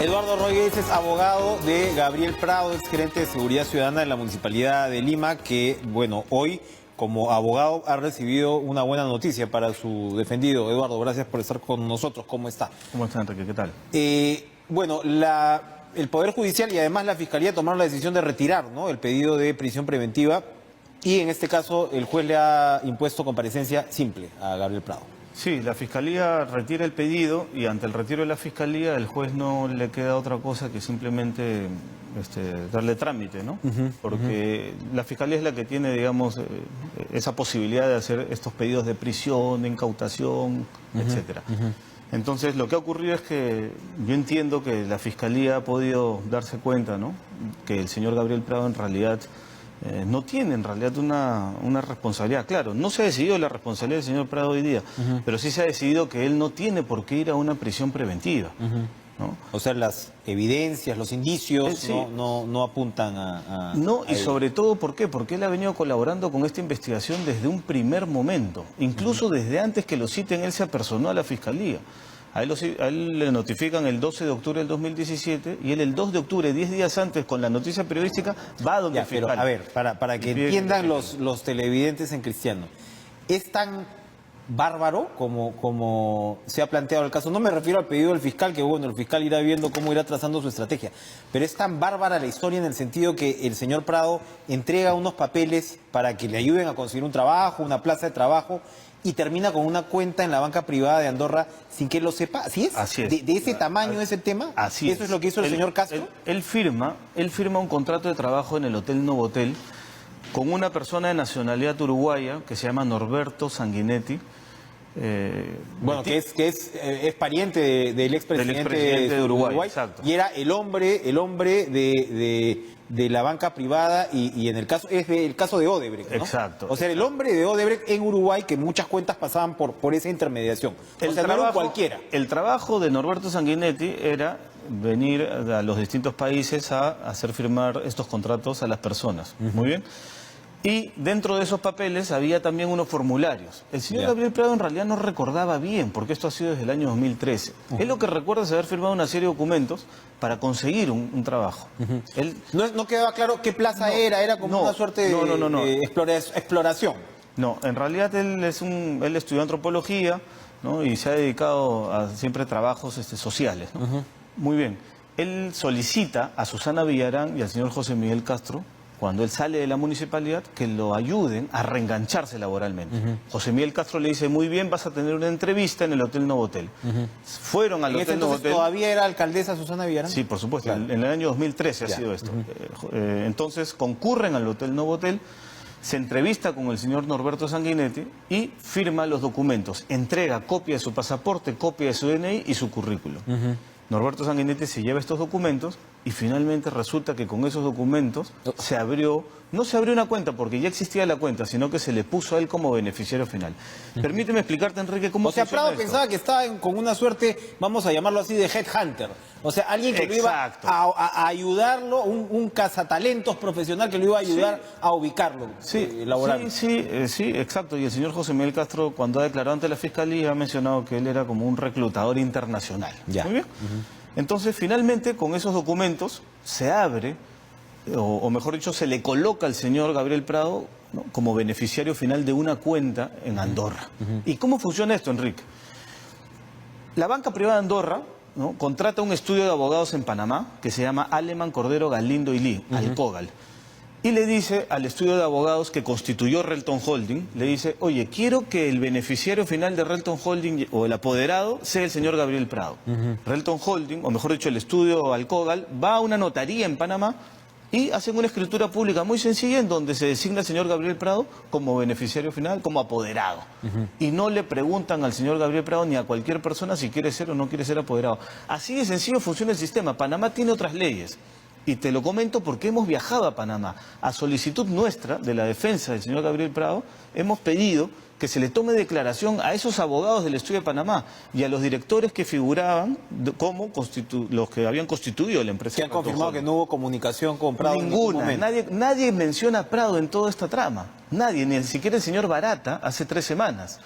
Eduardo Rodríguez es abogado de Gabriel Prado, exgerente de Seguridad Ciudadana de la Municipalidad de Lima, que, bueno, hoy como abogado ha recibido una buena noticia para su defendido. Eduardo, gracias por estar con nosotros. ¿Cómo está? ¿Cómo está, Enrique? ¿Qué tal? Bueno, el Poder Judicial y además la Fiscalía tomaron la decisión de retirar, ¿no?, el pedido de prisión preventiva y en este caso el juez le ha impuesto comparecencia simple a Gabriel Prado. Sí, la Fiscalía retira el pedido y ante el retiro de la Fiscalía el juez no le queda otra cosa que simplemente darle trámite, ¿no? Porque la Fiscalía es la que tiene, digamos, esa posibilidad de hacer estos pedidos de prisión, de incautación, etcétera. Entonces, lo que ha ocurrido es que yo entiendo que la Fiscalía ha podido darse cuenta, ¿no?, que el señor Gabriel Prado en realidad no tiene en realidad una responsabilidad. Claro, no se ha decidido la responsabilidad del señor Prado hoy día, pero sí se ha decidido que él no tiene por qué ir a una prisión preventiva, ¿no? O sea, las evidencias, los indicios Sí. no apuntan a... No, y a sobre todo, ¿por qué? Porque él ha venido colaborando con esta investigación desde un primer momento. Incluso desde antes que lo citen, él se apersonó a la Fiscalía. A él le notifican el 12 de octubre del 2017 y él el 2 de octubre, 10 días antes, con la noticia periodística, va a donde el pero, fiscal. a ver, para que entiendan los televidentes en cristiano, ¿es tan bárbaro como se ha planteado el caso? No me refiero al pedido del fiscal, que bueno, el fiscal irá viendo cómo irá trazando su estrategia, pero es tan bárbara la historia en el sentido que el señor Prado entrega unos papeles para que le ayuden a conseguir un trabajo, una plaza de trabajo, y termina con una cuenta en la banca privada de Andorra sin que lo sepa. ¿Así es? Así es. ¿De ese tamaño ese tema? Así ¿Eso es lo que hizo el señor Castro? Él firma un contrato de trabajo en el Hotel Novotel con una persona de nacionalidad uruguaya que se llama Norberto Sanguinetti. Bueno, que es pariente del expresidente de Uruguay, exacto. Y era el hombre de la banca privada y en el caso es el caso de Odebrecht, ¿no? Exacto. O sea, el hombre de Odebrecht en Uruguay, que muchas cuentas pasaban por esa intermediación. O sea, no era cualquiera. El trabajo de Norberto Sanguinetti era venir a los distintos países a hacer firmar estos contratos a las personas. Muy bien. Y dentro de esos papeles había también unos formularios. El señor Gabriel Prado en realidad no recordaba bien, porque esto ha sido desde el año 2013. Él lo que recuerda es haber firmado una serie de documentos para conseguir un trabajo. Él... No quedaba claro qué plaza era como una suerte de exploración. No, en realidad él estudió antropología, ¿no?, y se ha dedicado a siempre trabajos sociales, ¿no? Muy bien. Él solicita a Susana Villarán y al señor José Miguel Castro, cuando él sale de la municipalidad, que lo ayuden a reengancharse laboralmente. José Miguel Castro le dice, muy bien, vas a tener una entrevista en el Hotel Novotel. Fueron al Hotel Novotel. ¿Todavía era alcaldesa Susana Villarán? Sí, por supuesto. Claro. En el año 2013 ha sido esto. Entonces concurren al Hotel Novotel, se entrevista con el señor Norberto Sanguinetti y firma los documentos. Entrega copia de su pasaporte, copia de su DNI y su currículum. Norberto Sanguinetti se lleva estos documentos y finalmente resulta que con esos documentos no se abrió una cuenta porque ya existía la cuenta, sino que se le puso a él como beneficiario final. Permíteme explicarte, Enrique, cómo funciona Prado esto. pensaba que estaba con una suerte, vamos a llamarlo así, de headhunter. O sea, alguien que lo iba a ayudarlo, un cazatalentos profesional que lo iba a ayudar a ubicarlo laboralmente. Sí, exacto. Y el señor José Miguel Castro, cuando ha declarado ante la Fiscalía, ha mencionado que él era como un reclutador internacional. Muy bien. Entonces, finalmente, con esos documentos, se abre, o mejor dicho, se le coloca al señor Gabriel Prado, ¿no?, como beneficiario final de una cuenta en Andorra. ¿Y cómo funciona esto, Enrique? La banca privada de Andorra, ¿no?, contrata un estudio de abogados en Panamá que se llama Aleman, Cordero, Galindo y Lee, Alcogal. Y le dice al estudio de abogados que constituyó Relton Holding, le dice, oye, quiero que el beneficiario final de Relton Holding o el apoderado sea el señor Gabriel Prado. Relton Holding, o mejor dicho, el estudio Alcogal, va a una notaría en Panamá y hacen una escritura pública muy sencilla en donde se designa al señor Gabriel Prado como beneficiario final, como apoderado. Y no le preguntan al señor Gabriel Prado ni a cualquier persona si quiere ser o no quiere ser apoderado. Así de sencillo funciona el sistema. Panamá tiene otras leyes. Y te lo comento porque hemos viajado a Panamá. A solicitud nuestra, de la defensa del señor Gabriel Prado, hemos pedido que se le tome declaración a esos abogados del estudio de Panamá y a los directores que figuraban como los que habían constituido la empresa. Que han confirmado que no hubo comunicación con Prado. Ninguna. Nadie menciona a Prado en toda esta trama. Nadie, ni siquiera el señor Barata, hace 3 semanas.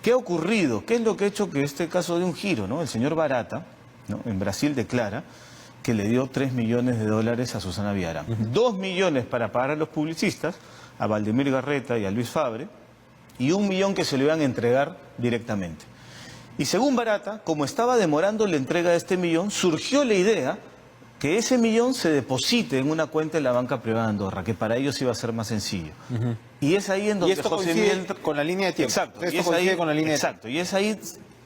¿Qué ha ocurrido? ¿Qué es lo que ha hecho que este caso dé un giro, ¿no? El señor Barata ¿no?, en Brasil declara que le dio $3 millones a Susana Villarán. 2 millones para pagar a los publicistas, a Valdemir Garreta y a Luis Fabre, y 1 millón que se le iban a entregar directamente. Y según Barata, como estaba demorando la entrega de este millón, surgió la idea que ese millón se deposite en una cuenta en la banca privada de Andorra, que para ellos iba a ser más sencillo. Y es ahí en donde y esto José coincide Miguel... con la línea de tiempo. Exacto. Esto coincide con la línea de tiempo. Exacto. Y es ahí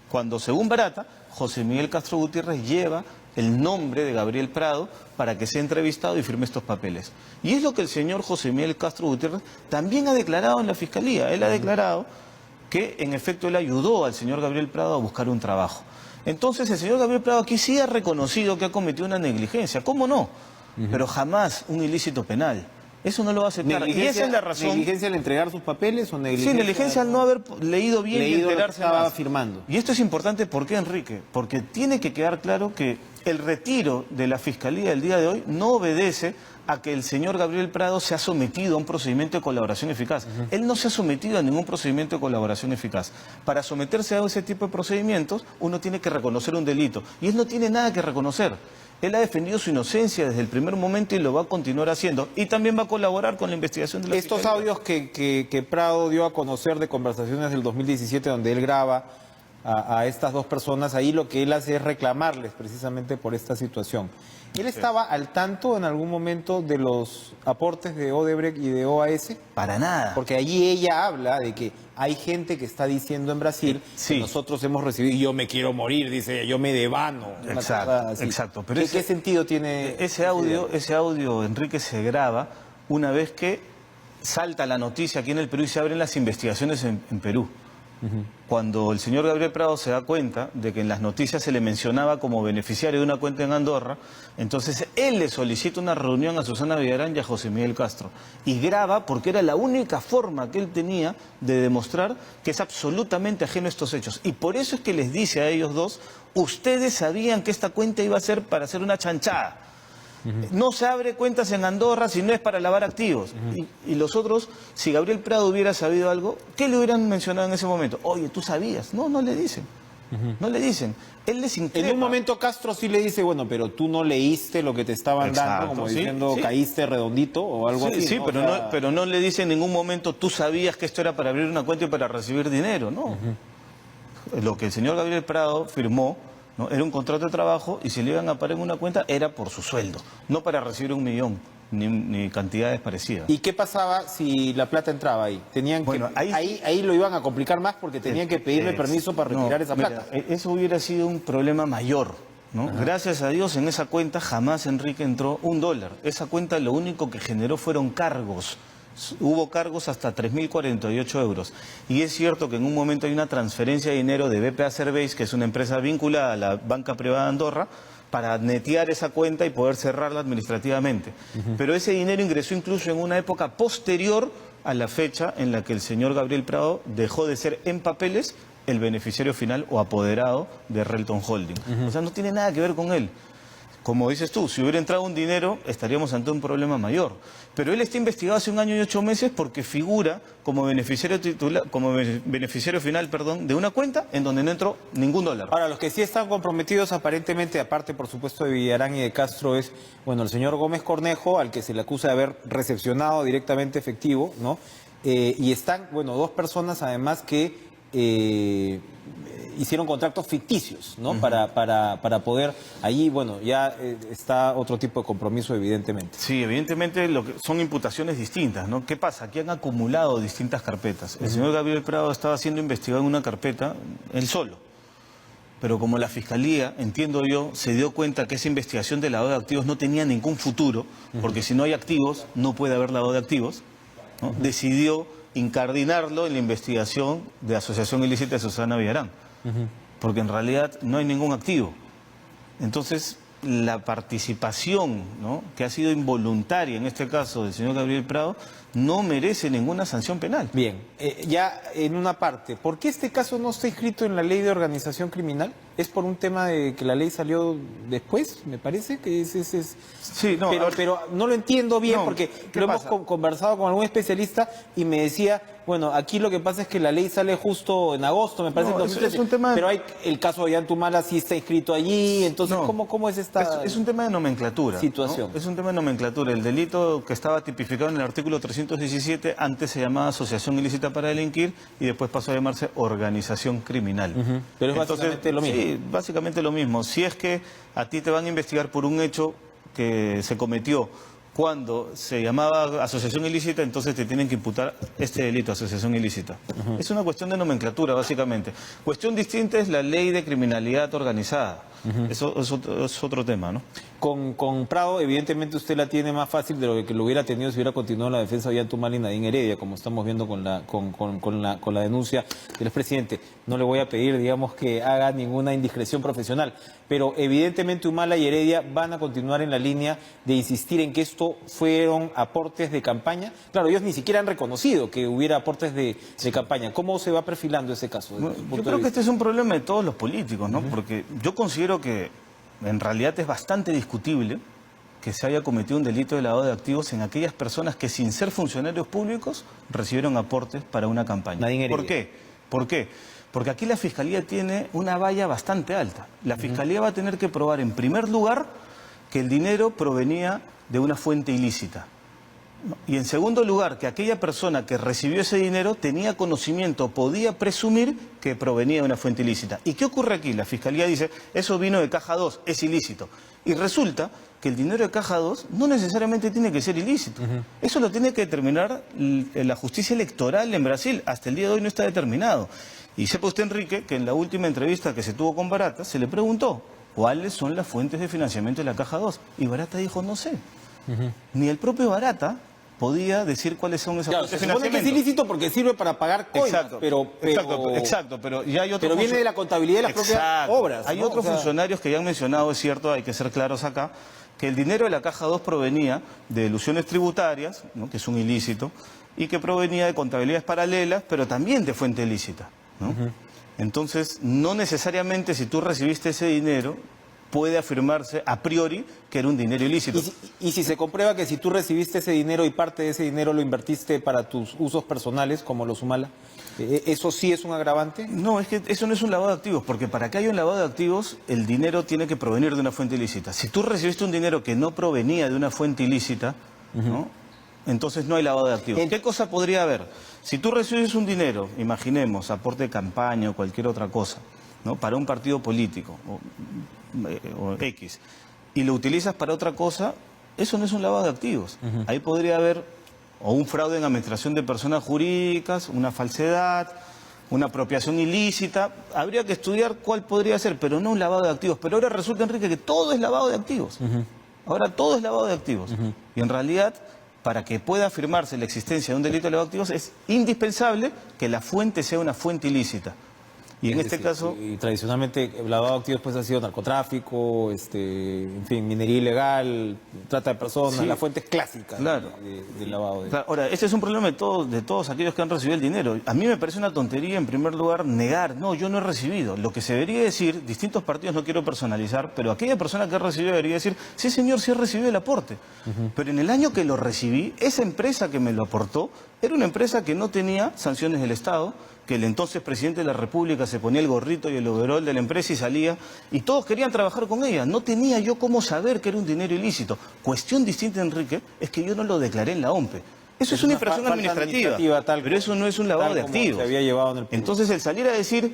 cuando, según Barata, José Miguel Castro Gutiérrez lleva el nombre de Gabriel Prado para que sea entrevistado y firme estos papeles. Y es lo que el señor José Miguel Castro Gutiérrez también ha declarado en la Fiscalía. Él ha declarado que, en efecto, él ayudó al señor Gabriel Prado a buscar un trabajo. Entonces, el señor Gabriel Prado aquí sí ha reconocido que ha cometido una negligencia. ¿Cómo no? Pero jamás un ilícito penal. Eso no lo va a aceptar. Y esa es la razón. ¿Negligencia al entregar sus papeles o negligencia? Sí, negligencia al no haber leído bien y enterarse estaba más. firmando. Y esto es importante, ¿por qué, Enrique? Porque tiene que quedar claro que el retiro de la Fiscalía el día de hoy no obedece a que el señor Gabriel Prado se ha sometido a un procedimiento de colaboración eficaz. Él no se ha sometido a ningún procedimiento de colaboración eficaz. Para someterse a ese tipo de procedimientos, uno tiene que reconocer un delito. Y él no tiene nada que reconocer. Él ha defendido su inocencia desde el primer momento y lo va a continuar haciendo. Y también va a colaborar con la investigación de la Estos Fiscalía. audios que Prado dio a conocer de conversaciones del 2017, donde él graba a estas dos personas, ahí lo que él hace es reclamarles precisamente por esta situación. ¿Él estaba al tanto en algún momento de los aportes de Odebrecht y de OAS? Para nada. Porque allí ella habla de que hay gente que está diciendo en Brasil Sí. que nosotros hemos recibido, y yo me quiero morir, dice ella, yo me devano. Una cosa Exacto, así. exacto. Pero ¿Qué sentido tiene ese audio, Enrique, se graba una vez que salta la noticia aquí en el Perú y se abren las investigaciones en Perú. Cuando el señor Gabriel Prado se da cuenta de que en las noticias se le mencionaba como beneficiario de una cuenta en Andorra, entonces él le solicita una reunión a Susana Villarán y a José Miguel Castro. Y graba porque era la única forma que él tenía de demostrar que es absolutamente ajeno a estos hechos. Y por eso es que les dice a ellos dos, ustedes sabían que esta cuenta iba a ser para hacer una chanchada. No se abre cuentas en Andorra si no es para lavar activos. Y los otros, si Gabriel Prado hubiera sabido algo, ¿qué le hubieran mencionado en ese momento? Oye, ¿tú sabías? No, no le dicen. No le dicen. Él les increpa. En un momento Castro sí le dice, bueno, pero tú no leíste lo que te estaban dando, como sí, diciendo, sí. caíste redondito o algo así. Sí, ¿no? pero, O sea, pero no le dice en ningún momento, tú sabías que esto era para abrir una cuenta y para recibir dinero, ¿no? Lo que el señor Gabriel Prado firmó, ¿no?, era un contrato de trabajo y si le iban a pagar en una cuenta era por su sueldo, no para recibir 1 millón, ni cantidades parecidas. ¿Y qué pasaba si la plata entraba ahí? Tenían Bueno, que, ahí lo iban a complicar más porque tenían que pedirle permiso para retirar esa plata. Mira, eso hubiera sido un problema mayor, ¿no? Gracias a Dios en esa cuenta jamás, Enrique, entró $1. Esa cuenta lo único que generó fueron cargos. Hubo cargos hasta 3.048 euros. Y es cierto que en un momento hay una transferencia de dinero de BPA Serveis, que es una empresa vinculada a la banca privada de Andorra, para netear esa cuenta y poder cerrarla administrativamente. Pero ese dinero ingresó incluso en una época posterior a la fecha en la que el señor Gabriel Prado dejó de ser en papeles el beneficiario final o apoderado de Relton Holding. O sea, no tiene nada que ver con él. Como dices tú, si hubiera entrado un dinero, estaríamos ante un problema mayor. Pero él está investigado hace 1 año y 8 meses porque figura como beneficiario final, de una cuenta en donde no entró ningún dólar. Ahora, los que sí están comprometidos aparentemente, aparte por supuesto de Villarán y de Castro, es, bueno, el señor Gómez Cornejo, al que se le acusa de haber recepcionado directamente efectivo, ¿no? Y están, bueno, 2 personas además que hicieron contratos ficticios, ¿no? Para poder, allí, bueno, ya está otro tipo de compromiso, evidentemente. Sí, evidentemente son imputaciones distintas, ¿no? ¿Qué pasa? Aquí han acumulado distintas carpetas. El señor Gabriel Prado estaba siendo investigado en una carpeta, él solo. Pero como la Fiscalía, entiendo yo, se dio cuenta que esa investigación de lavado de activos no tenía ningún futuro, porque si no hay activos, no puede haber lavado de activos, ¿no? Decidió incardinarlo en la investigación de asociación ilícita de Susana Villarán. Porque en realidad no hay ningún activo. Entonces, la participación, ¿no?, que ha sido involuntaria en este caso del señor Gabriel Prado, no merece ninguna sanción penal. Bien, ya en una parte, ¿por qué este caso no está inscrito en la ley de organización criminal? ¿Es por un tema de que la ley salió después? Me parece que es... Sí, no, pero no lo entiendo bien, no, porque ¿qué lo pasa? hemos conversado con algún especialista y me decía, bueno, aquí lo que pasa es que la ley sale justo en agosto, me parece, No, en 2013, es un tema... pero hay el caso de Ollantumala sí está inscrito allí, entonces, No, ¿cómo es esta es un tema de nomenclatura. situación? ¿No? Es un tema de nomenclatura. El delito que estaba tipificado en el artículo 317, antes se llamaba asociación ilícita para delinquir y después pasó a llamarse organización criminal. Pero es Entonces, básicamente lo mismo. Sí, básicamente lo mismo. Si es que a ti te van a investigar por un hecho que se cometió cuando se llamaba asociación ilícita, entonces te tienen que imputar este delito, asociación ilícita. Es una cuestión de nomenclatura, básicamente. Cuestión distinta es la ley de criminalidad organizada. Eso es otro tema, ¿no? Con Prado, evidentemente usted la tiene más fácil de lo que lo hubiera tenido si hubiera continuado la defensa de Ollantumala y Nadine Heredia, como estamos viendo con la denuncia del expresidente. No le voy a pedir, digamos, que haga ninguna indiscreción profesional, pero evidentemente Humala y Heredia van a continuar en la línea de insistir en que esto fueron aportes de campaña. Claro, ellos ni siquiera han reconocido que hubiera aportes de campaña. ¿Cómo se va perfilando ese caso? Bueno, yo creo que este es un problema de todos los políticos, ¿no? Porque yo considero que en realidad es bastante discutible que se haya cometido un delito de lavado de activos en aquellas personas que sin ser funcionarios públicos recibieron aportes para una campaña. ¿Por qué? ¿Por qué? Porque aquí la Fiscalía tiene una valla bastante alta. La Fiscalía va a tener que probar en primer lugar que el dinero provenía de una fuente ilícita. Y en segundo lugar, que aquella persona que recibió ese dinero tenía conocimiento, podía presumir que provenía de una fuente ilícita. ¿Y qué ocurre aquí? La Fiscalía dice, eso vino de Caja 2, es ilícito. Y resulta que el dinero de Caja 2 no necesariamente tiene que ser ilícito. Eso lo tiene que determinar la justicia electoral en Brasil. Hasta el día de hoy no está determinado. Y sepa usted, Enrique, que en la última entrevista que se tuvo con Barata, se le preguntó cuáles son las fuentes de financiamiento de la Caja 2. Y Barata dijo, no sé. Ni el propio Barata podía decir cuáles son esas fuentes de financiamiento. Se supone que es ilícito porque sirve para pagar coimas, exacto, pero ya hay otro... Pero viene de la contabilidad de las propias obras, Hay ¿no? otros funcionarios que ya han mencionado, es cierto, hay que ser claros acá, que el dinero de la Caja 2 provenía de ilusiones tributarias, ¿no? Que es un ilícito, y que provenía de contabilidades paralelas, pero también de fuente ilícita, ¿no? Entonces, no necesariamente si tú recibiste ese dinero puede afirmarse a priori que era un dinero ilícito. ¿Y si se comprueba que si tú recibiste ese dinero y parte de ese dinero lo invertiste para tus usos personales, como los Humala, ¿eso sí es un agravante? No, es que eso no es un lavado de activos, porque para que haya un lavado de activos, el dinero tiene que provenir de una fuente ilícita. Si tú recibiste un dinero que no provenía de una fuente ilícita, ¿no? Entonces no hay lavado de activos. ¿Qué cosa podría haber? Si tú recibes un dinero, imaginemos, aporte de campaña o cualquier otra cosa, ¿no? Para un partido político o X, y lo utilizas para otra cosa, eso no es un lavado de activos. Ahí podría haber o un fraude en administración de personas jurídicas, una falsedad, una apropiación ilícita. Habría que estudiar cuál podría ser, pero no un lavado de activos. Pero ahora resulta, Enrique, que todo es lavado de activos. Ahora todo es lavado de activos. Y en realidad, para que pueda afirmarse la existencia de un delito de lavado de activos, es indispensable que la fuente sea una fuente ilícita. Y en este caso... Y tradicionalmente el lavado de activos pues ha sido narcotráfico, en fin, minería ilegal, trata de personas, Sí, las fuentes clásicas, claro, del lavado de... Claro, ahora, este es un problema de todos aquellos que han recibido el dinero. A mí me parece una tontería, en primer lugar, negar, no, yo no he recibido. Lo que se debería decir, distintos partidos no quiero personalizar, pero aquella persona que ha recibido debería decir, sí señor, sí he recibido el aporte. Pero en el año que lo recibí, esa empresa que me lo aportó era una empresa que no tenía sanciones del Estado, que el entonces presidente de la República se ponía el gorrito y el overol de la empresa y salía, y todos querían trabajar con ella. No tenía yo cómo saber que era un dinero ilícito. Cuestión distinta, Enrique, es que yo no lo declaré en la OMPE. Eso es una infracción administrativa, pero eso no es un lavado de activos. Se había llevado en el Entonces, el salir a decir...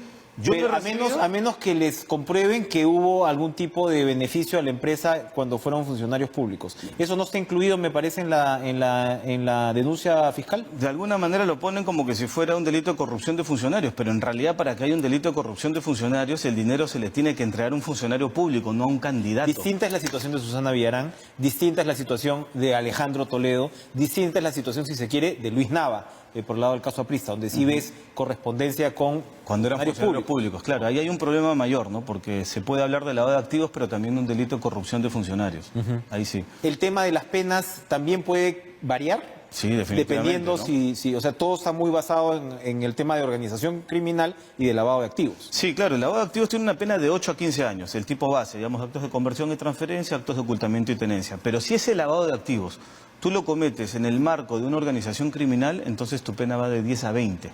a menos que les comprueben que hubo algún tipo de beneficio a la empresa cuando fueron funcionarios públicos. Eso no está incluido, me parece, en la denuncia fiscal. De alguna manera lo ponen como que si fuera un delito de corrupción de funcionarios, pero en realidad para que haya un delito de corrupción de funcionarios, el dinero se le tiene que entregar a un funcionario público, no a un candidato. Distinta es la situación de Susana Villarán, distinta es la situación de Alejandro Toledo, distinta es la situación, si se quiere, de Luis Nava, por el lado del caso Aprista, donde sí ves correspondencia con cuando eran funcionarios públicos. Claro, ahí hay un problema mayor, ¿no? Porque se puede hablar de lavado de activos, pero también de un delito de corrupción de funcionarios. Ahí sí. ¿El tema de las penas también puede variar? Sí, definitivamente. Dependiendo ¿no? o sea, todo está muy basado en el tema de organización criminal y de lavado de activos. Sí, claro, el lavado de activos tiene una pena de 8 a 15 años, el tipo base, digamos, actos de conversión y transferencia, actos de ocultamiento y tenencia. Pero si ese lavado de activos tú lo cometes en el marco de una organización criminal, entonces tu pena va de 10 a 20.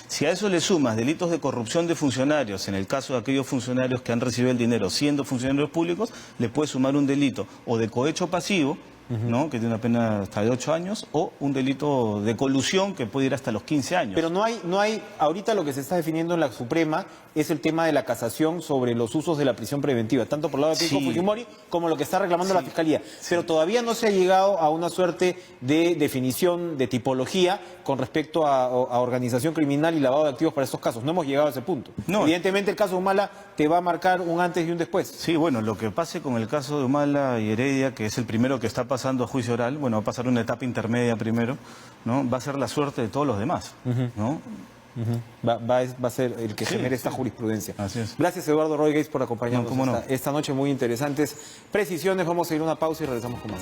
Si a eso le sumas delitos de corrupción de funcionarios, en el caso de aquellos funcionarios que han recibido el dinero siendo funcionarios públicos, le puedes sumar un delito o de cohecho pasivo, ¿no? Que tiene una pena hasta de 8 años, o un delito de colusión que puede ir hasta los 15 años. Pero no hay, ahorita lo que se está definiendo en la Suprema es el tema de la casación sobre los usos de la prisión preventiva, tanto por el lado de Keiko Fujimori como lo que está reclamando la Fiscalía. Pero todavía no se ha llegado a una suerte de definición de tipología con respecto a organización criminal y lavado de activos para estos casos. No hemos llegado a ese punto. No. Evidentemente el caso de Humala te va a marcar un antes y un después. Sí, bueno, lo que pase con el caso de Humala y Heredia, que es el primero que está pasando a juicio oral, bueno, va a pasar una etapa intermedia primero, ¿no? Va a ser la suerte de todos los demás, ¿no? Va a ser el que genere esta jurisprudencia. Así es. Gracias, Eduardo Roy Gates, por acompañarnos No, esta noche. Muy interesantes precisiones. Vamos a ir a una pausa y regresamos con más.